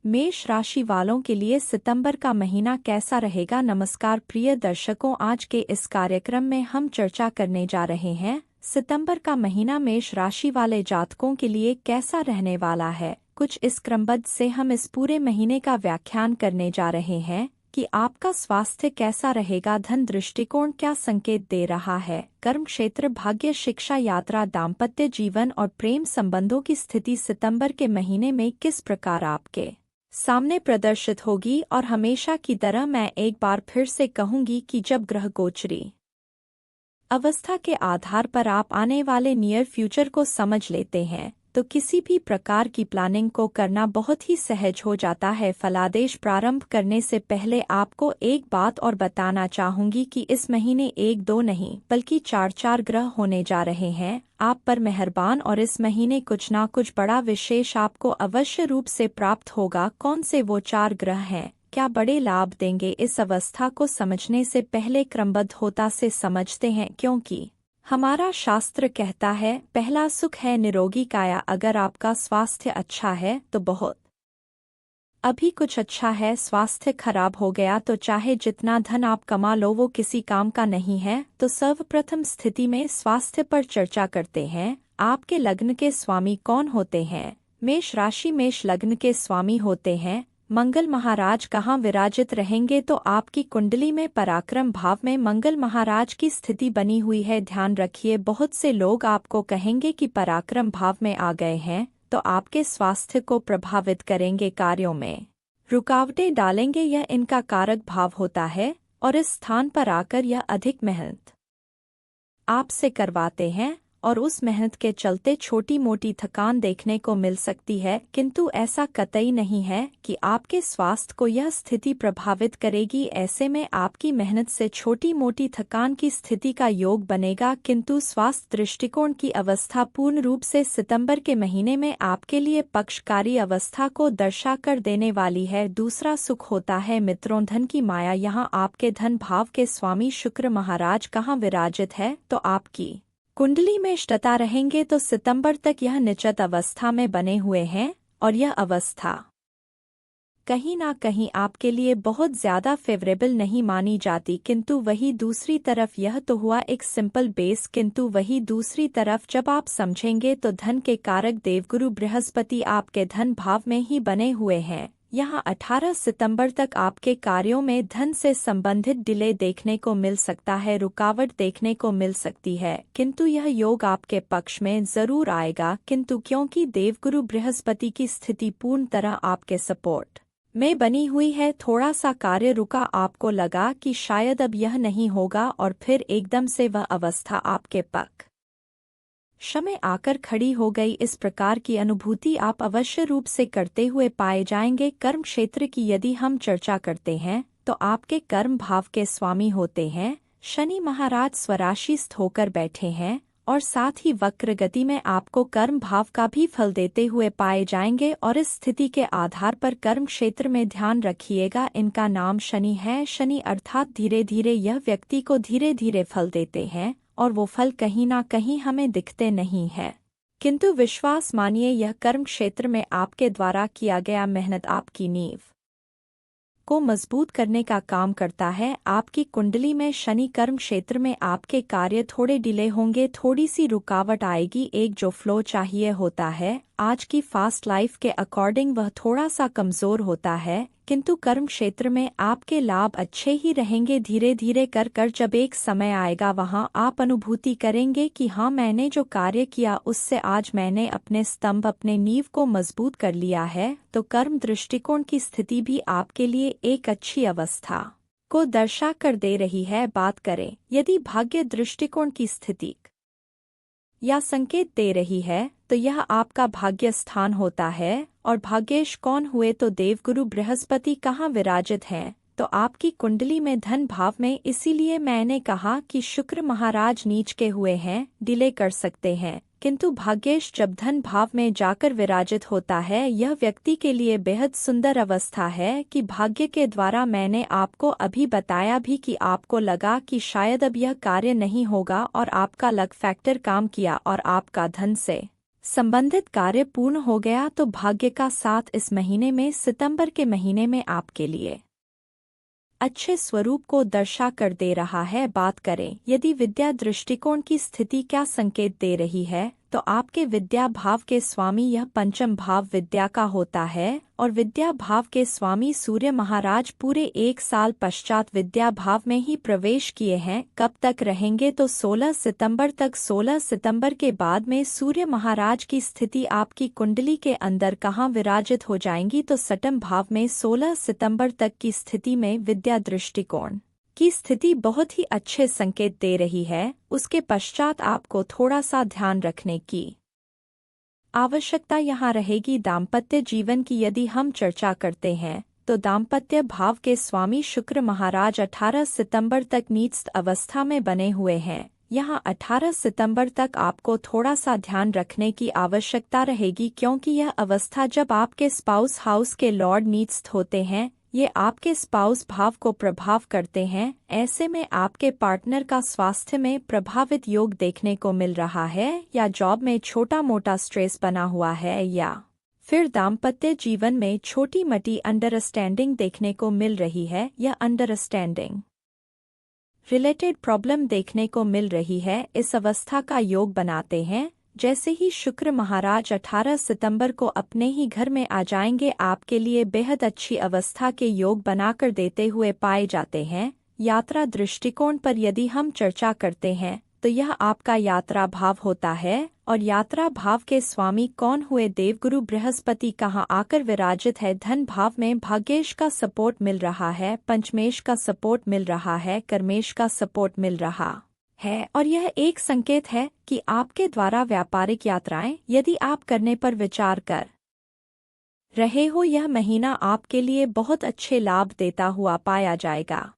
मेष राशि वालों के लिए सितंबर का महीना कैसा रहेगा। नमस्कार प्रिय दर्शकों, आज के इस कार्यक्रम में हम चर्चा करने जा रहे हैं सितंबर का महीना मेष राशि वाले जातकों के लिए कैसा रहने वाला है। कुछ इस क्रमबद्ध से हम इस पूरे महीने का व्याख्यान करने जा रहे हैं कि आपका स्वास्थ्य कैसा रहेगा, धन दृष्टिकोण क्या संकेत दे रहा है, कर्म क्षेत्र, भाग्य, शिक्षा, यात्रा, दाम्पत्य जीवन और प्रेम संबंधों की स्थिति सितंबर के महीने में किस प्रकार आपके सामने प्रदर्शित होगी। और हमेशा की तरह मैं एक बार फिर से कहूंगी कि जब ग्रह गोचरी अवस्था के आधार पर आप आने वाले नियर फ्यूचर को समझ लेते हैं तो किसी भी प्रकार की प्लानिंग को करना बहुत ही सहज हो जाता है। फलादेश प्रारंभ करने से पहले आपको एक बात और बताना चाहूंगी कि इस महीने एक दो नहीं बल्कि चार ग्रह होने जा रहे हैं आप पर मेहरबान, और इस महीने कुछ ना कुछ बड़ा विशेष आपको अवश्य रूप से प्राप्त होगा। कौन से वो 4 ग्रह हैं, क्या बड़े लाभ देंगे, इस अवस्था को समझने से पहले क्रमबद्ध होता से समझते हैं, क्योंकि हमारा शास्त्र कहता है पहला सुख है निरोगी काया। अगर आपका स्वास्थ्य अच्छा है तो बहुत अभी कुछ अच्छा है, स्वास्थ्य खराब हो गया तो चाहे जितना धन आप कमा लो वो किसी काम का नहीं है। तो सर्वप्रथम स्थिति में स्वास्थ्य पर चर्चा करते हैं। आपके लग्न के स्वामी कौन होते हैं। मेष राशि मेष लग्न के स्वामी होते हैं मंगल महाराज। कहाँ विराजित रहेंगे तो आपकी कुंडली में पराक्रम भाव में मंगल महाराज की स्थिति बनी हुई है। ध्यान रखिए, बहुत से लोग आपको कहेंगे कि पराक्रम भाव में आ गए हैं तो आपके स्वास्थ्य को प्रभावित करेंगे, कार्यों में रुकावटें डालेंगे, यह इनका कारक भाव होता है। और इस स्थान पर आकर यह अधिक मेहनत आपसे करवाते हैं और उस मेहनत के चलते छोटी मोटी थकान देखने को मिल सकती है, किंतु ऐसा कतई नहीं है कि आपके स्वास्थ्य को यह स्थिति प्रभावित करेगी। ऐसे में आपकी मेहनत से छोटी मोटी थकान की स्थिति का योग बनेगा, किंतु स्वास्थ्य दृष्टिकोण की अवस्था पूर्ण रूप से सितंबर के महीने में आपके लिए पक्षकारी अवस्था को दर्शा कर देने वाली है। दूसरा सुख होता है मित्रों धन की माया। यहाँ आपके धन भाव के स्वामी शुक्र महाराज कहाँ विराजित है तो आपकी कुंडली में इष्टता रहेंगे तो सितंबर तक यह निचत अवस्था में बने हुए हैं और यह अवस्था कहीं ना कहीं आपके लिए बहुत ज्यादा फेवरेबल नहीं मानी जाती, किंतु वही दूसरी तरफ यह तो हुआ एक सिंपल बेस, किंतु वही दूसरी तरफ जब आप समझेंगे तो धन के कारक देवगुरु बृहस्पति आपके धन भाव में ही बने हुए हैं। यहाँ 18 सितंबर तक आपके कार्यों में धन से संबंधित डिले देखने को मिल सकता है, रुकावट देखने को मिल सकती है, किंतु यह योग आपके पक्ष में जरूर आएगा। किंतु क्योंकि देवगुरु बृहस्पति की स्थिति पूर्ण तरह आपके सपोर्ट में बनी हुई है, थोड़ा सा कार्य रुका, आपको लगा कि शायद अब यह नहीं होगा और फिर एकदम से वह अवस्था आपके पक्ष में आकर खड़ी हो गई। इस प्रकार की अनुभूति आप अवश्य रूप से करते हुए पाए जाएंगे। कर्म क्षेत्र की यदि हम चर्चा करते हैं तो आपके कर्म भाव के स्वामी होते हैं शनि महाराज, स्वराशिस्थ होकर बैठे हैं और साथ ही वक्र गति में आपको कर्म भाव का भी फल देते हुए पाए जाएंगे। और इस स्थिति के आधार पर कर्म क्षेत्र में ध्यान रखिएगा, इनका नाम शनि है। शनि अर्थात धीरे धीरे यह व्यक्ति को धीरे धीरे फल देते हैं और वो फल कहीं ना कहीं हमें दिखते नहीं है, किंतु विश्वास मानिए यह कर्म क्षेत्र में आपके द्वारा किया गया मेहनत आपकी नींव को मजबूत करने का काम करता है। आपकी कुंडली में शनि कर्म क्षेत्र में आपके कार्य थोड़े डिले होंगे, थोड़ी सी रुकावट आएगी। एक जो फ्लो चाहिए होता है आज की फास्ट लाइफ के अकॉर्डिंग वह थोड़ा सा कमजोर होता है, किंतु कर्म क्षेत्र में आपके लाभ अच्छे ही रहेंगे। धीरे धीरे कर कर जब एक समय आएगा वहां आप अनुभूति करेंगे कि हाँ, मैंने जो कार्य किया उससे आज मैंने अपने स्तंभ, अपने नींव को मजबूत कर लिया है। तो कर्म दृष्टिकोण की स्थिति भी आपके लिए एक अच्छी अवस्था को दर्शा कर दे रही है। बात करें यदि भाग्य दृष्टिकोण की स्थिति या संकेत दे रही है तो यह आपका भाग्य स्थान होता है। और भाग्येश कौन हुए तो देवगुरु बृहस्पति कहाँ विराजित हैं तो आपकी कुंडली में धन भाव में। इसीलिए मैंने कहा कि शुक्र महाराज नीच के हुए हैं, डिले कर सकते हैं, किंतु भाग्येश जब धन भाव में जाकर विराजित होता है यह व्यक्ति के लिए बेहद सुंदर अवस्था है कि भाग्य के द्वारा मैंने आपको अभी बताया भी कि आपको लगा कि शायद अब यह कार्य नहीं होगा और आपका लक फैक्टर काम किया और आपका धन से संबंधित कार्य पूर्ण हो गया तो भाग्य का साथ इस महीने में सितंबर के महीने में आपके लिए अच्छे स्वरूप को दर्शा कर दे रहा है। बात करें यदि विद्या दृष्टिकोण की स्थिति क्या संकेत दे रही है, तो आपके विद्या भाव के स्वामी यह पंचम भाव विद्या का होता है और विद्या भाव के स्वामी सूर्य महाराज पूरे 1 साल पश्चात विद्या भाव में ही प्रवेश किए हैं। कब तक रहेंगे तो 16 सितंबर तक। 16 सितंबर के बाद में सूर्य महाराज की स्थिति आपकी कुंडली के अंदर कहाँ विराजित हो जाएंगी, तो सप्तम भाव में 16 सितंबर तक की स्थिति में विद्या दृष्टिकोण की स्थिति बहुत ही अच्छे संकेत दे रही है। उसके पश्चात आपको थोड़ा सा ध्यान रखने की आवश्यकता यहाँ रहेगी दाम्पत्य जीवन की। यदि हम चर्चा करते हैं तो दाम्पत्य भाव के स्वामी शुक्र महाराज 18 सितंबर तक नीच अवस्था में बने हुए हैं। यहाँ 18 सितंबर तक आपको थोड़ा सा ध्यान रखने की आवश्यकता रहेगी, क्योंकि यह अवस्था जब आपके स्पाउस हाउस के लॉर्ड नीच होते हैं, ये आपके स्पाउस भाव को प्रभाव करते हैं। ऐसे में आपके पार्टनर का स्वास्थ्य में प्रभावित योग देखने को मिल रहा है, या जॉब में छोटा मोटा स्ट्रेस बना हुआ है, या फिर दाम्पत्य जीवन में छोटी मोटी अंडरस्टैंडिंग देखने को मिल रही है, या अंडरस्टैंडिंग रिलेटेड प्रॉब्लम देखने को मिल रही है। इस अवस्था का योग बनाते हैं जैसे ही शुक्र महाराज 18 सितंबर को अपने ही घर में आ जाएंगे, आपके लिए बेहद अच्छी अवस्था के योग बनाकर देते हुए पाए जाते हैं। यात्रा दृष्टिकोण पर यदि हम चर्चा करते हैं तो यह आपका यात्रा भाव होता है, और यात्रा भाव के स्वामी कौन हुए? देवगुरु बृहस्पति कहाँ आकर विराजित है? धन भाव में भाग्येश का सपोर्ट मिल रहा है, पंचमेश का सपोर्ट मिल रहा है, कर्मेश का सपोर्ट मिल रहा है, और यह एक संकेत है कि आपके द्वारा व्यापारिक यात्राएं यदि आप करने पर विचार कर रहे हो, यह महीना आपके लिए बहुत अच्छे लाभ देता हुआ पाया जाएगा।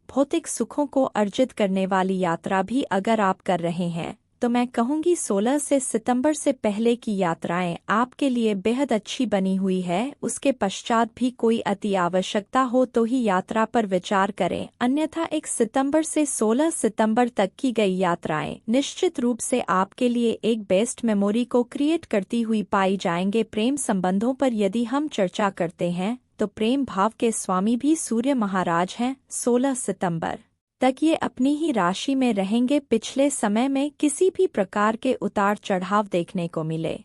भौतिक सुखों को अर्जित करने वाली यात्रा भी अगर आप कर रहे हैं तो मैं कहूंगी 16 से सितंबर से पहले की यात्राएं आपके लिए बेहद अच्छी बनी हुई है। उसके पश्चात भी कोई अति आवश्यकता हो तो ही यात्रा पर विचार करें, अन्यथा 1 सितंबर से 16 सितंबर तक की गई यात्राएं निश्चित रूप से आपके लिए एक बेस्ट मेमोरी को क्रिएट करती हुई पाई जाएंगे। प्रेम संबंधों पर यदि हम चर्चा करते हैं तो प्रेम भाव के स्वामी भी सूर्य महाराज हैं। 16 सितंबर तक ये अपनी ही राशि में रहेंगे। पिछले समय में किसी भी प्रकार के उतार चढ़ाव देखने को मिले,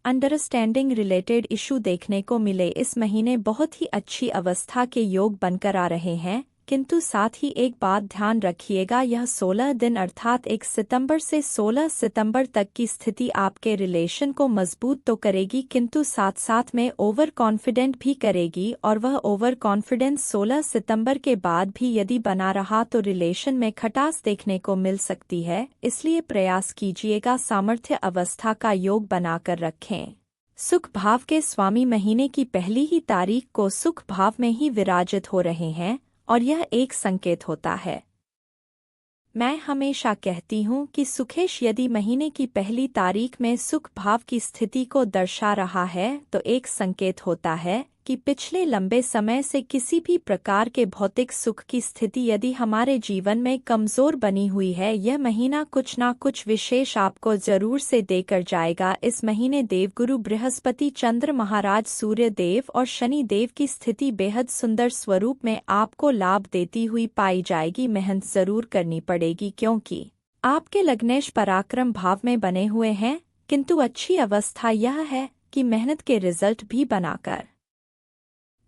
अंडरस्टैंडिंग रिलेटेड इशू देखने को मिले, इस महीने बहुत ही अच्छी अवस्था के योग बनकर आ रहे हैं। किंतु साथ ही एक बात ध्यान रखिएगा, यह 16 दिन अर्थात 1 सितंबर से 16 सितंबर तक की स्थिति आपके रिलेशन को मजबूत तो करेगी, किंतु साथ साथ में ओवर कॉन्फिडेंट भी करेगी, और वह ओवर कॉन्फिडेंस 16 सितंबर के बाद भी यदि बना रहा तो रिलेशन में खटास देखने को मिल सकती है। इसलिए प्रयास कीजिएगा सामर्थ्य अवस्था का योग बनाकर रखें। सुख भाव के स्वामी महीने की पहली ही तारीख को सुख भाव में ही विराजित हो रहे हैं, और यह एक संकेत होता है। मैं हमेशा कहती हूँ कि सुखेश यदि महीने की पहली तारीख में सुख भाव की स्थिति को दर्शा रहा है तो एक संकेत होता है कि पिछले लंबे समय से किसी भी प्रकार के भौतिक सुख की स्थिति यदि हमारे जीवन में कमजोर बनी हुई है, यह महीना कुछ ना कुछ विशेष आपको जरूर से देकर जाएगा। इस महीने देवगुरु बृहस्पति, चंद्र महाराज, सूर्य देव और शनि देव की स्थिति बेहद सुंदर स्वरूप में आपको लाभ देती हुई पाई जाएगी। मेहनत जरूर करनी पड़ेगी क्योंकि आपके लग्नेश पराक्रम भाव में बने हुए हैं, किंतु अच्छी अवस्था यह है कि मेहनत के रिजल्ट भी बनाकर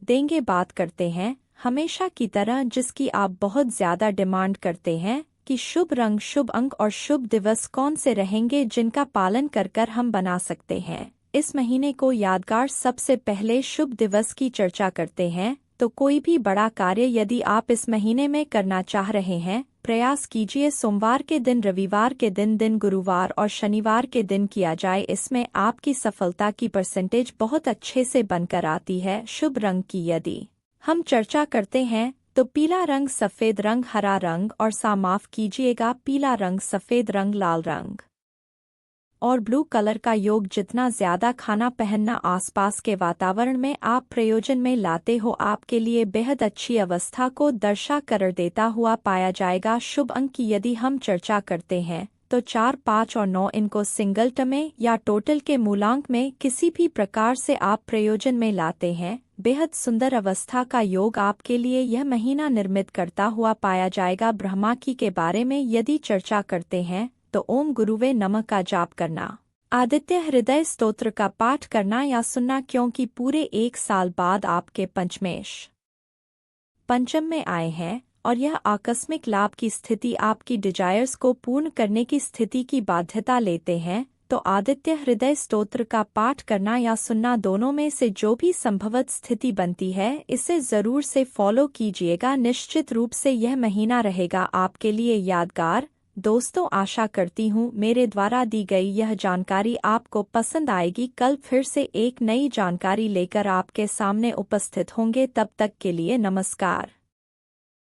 देंगे। बात करते हैं हमेशा की तरह जिसकी आप बहुत ज्यादा डिमांड करते हैं कि शुभ रंग, शुभ अंक और शुभ दिवस कौन से रहेंगे जिनका पालन कर कर हम बना सकते हैं इस महीने को यादगार। सबसे पहले शुभ दिवस की चर्चा करते हैं तो कोई भी बड़ा कार्य यदि आप इस महीने में करना चाह रहे हैं, प्रयास कीजिए सोमवार के दिन, रविवार के दिन गुरुवार और शनिवार के दिन किया जाए। इसमें आपकी सफलता की परसेंटेज बहुत अच्छे से बनकर आती है। शुभ रंग की यदि हम चर्चा करते हैं तो पीला रंग, सफेद रंग, हरा रंग और माफ कीजिएगा पीला रंग, सफेद रंग, लाल रंग और ब्लू कलर का योग। जितना ज्यादा खाना पहनना आसपास के वातावरण में आप प्रयोजन में लाते हो, आपके लिए बेहद अच्छी अवस्था को दर्शा कर देता हुआ पाया जाएगा। शुभ अंक की यदि हम चर्चा करते हैं तो 4, 5 और 9 इनको सिंगल टर्म में या टोटल के मूलांक में किसी भी प्रकार से आप प्रयोजन में लाते हैं। बेहद सुंदर अवस्था का योग आपके लिए यह महीना निर्मित करता हुआ पाया जाएगा। ब्रह्माकी के बारे में यदि चर्चा करते हैं तो ओम गुरुवे नमः का जाप करना, आदित्य हृदय स्तोत्र का पाठ करना या सुनना, क्योंकि पूरे 1 साल बाद आपके पंचम में आए हैं और यह आकस्मिक लाभ की स्थिति आपकी डिजायर्स को पूर्ण करने की स्थिति की बाध्यता लेते हैं। तो आदित्य हृदय स्तोत्र का पाठ करना या सुनना, दोनों में से जो भी संभवत स्थिति बनती है इसे जरूर से फॉलो कीजिएगा। निश्चित रूप से यह महीना रहेगा आपके लिए यादगार। दोस्तों, आशा करती हूँ मेरे द्वारा दी गई यह जानकारी आपको पसंद आएगी। कल फिर से एक नई जानकारी लेकर आपके सामने उपस्थित होंगे। तब तक के लिए नमस्कार।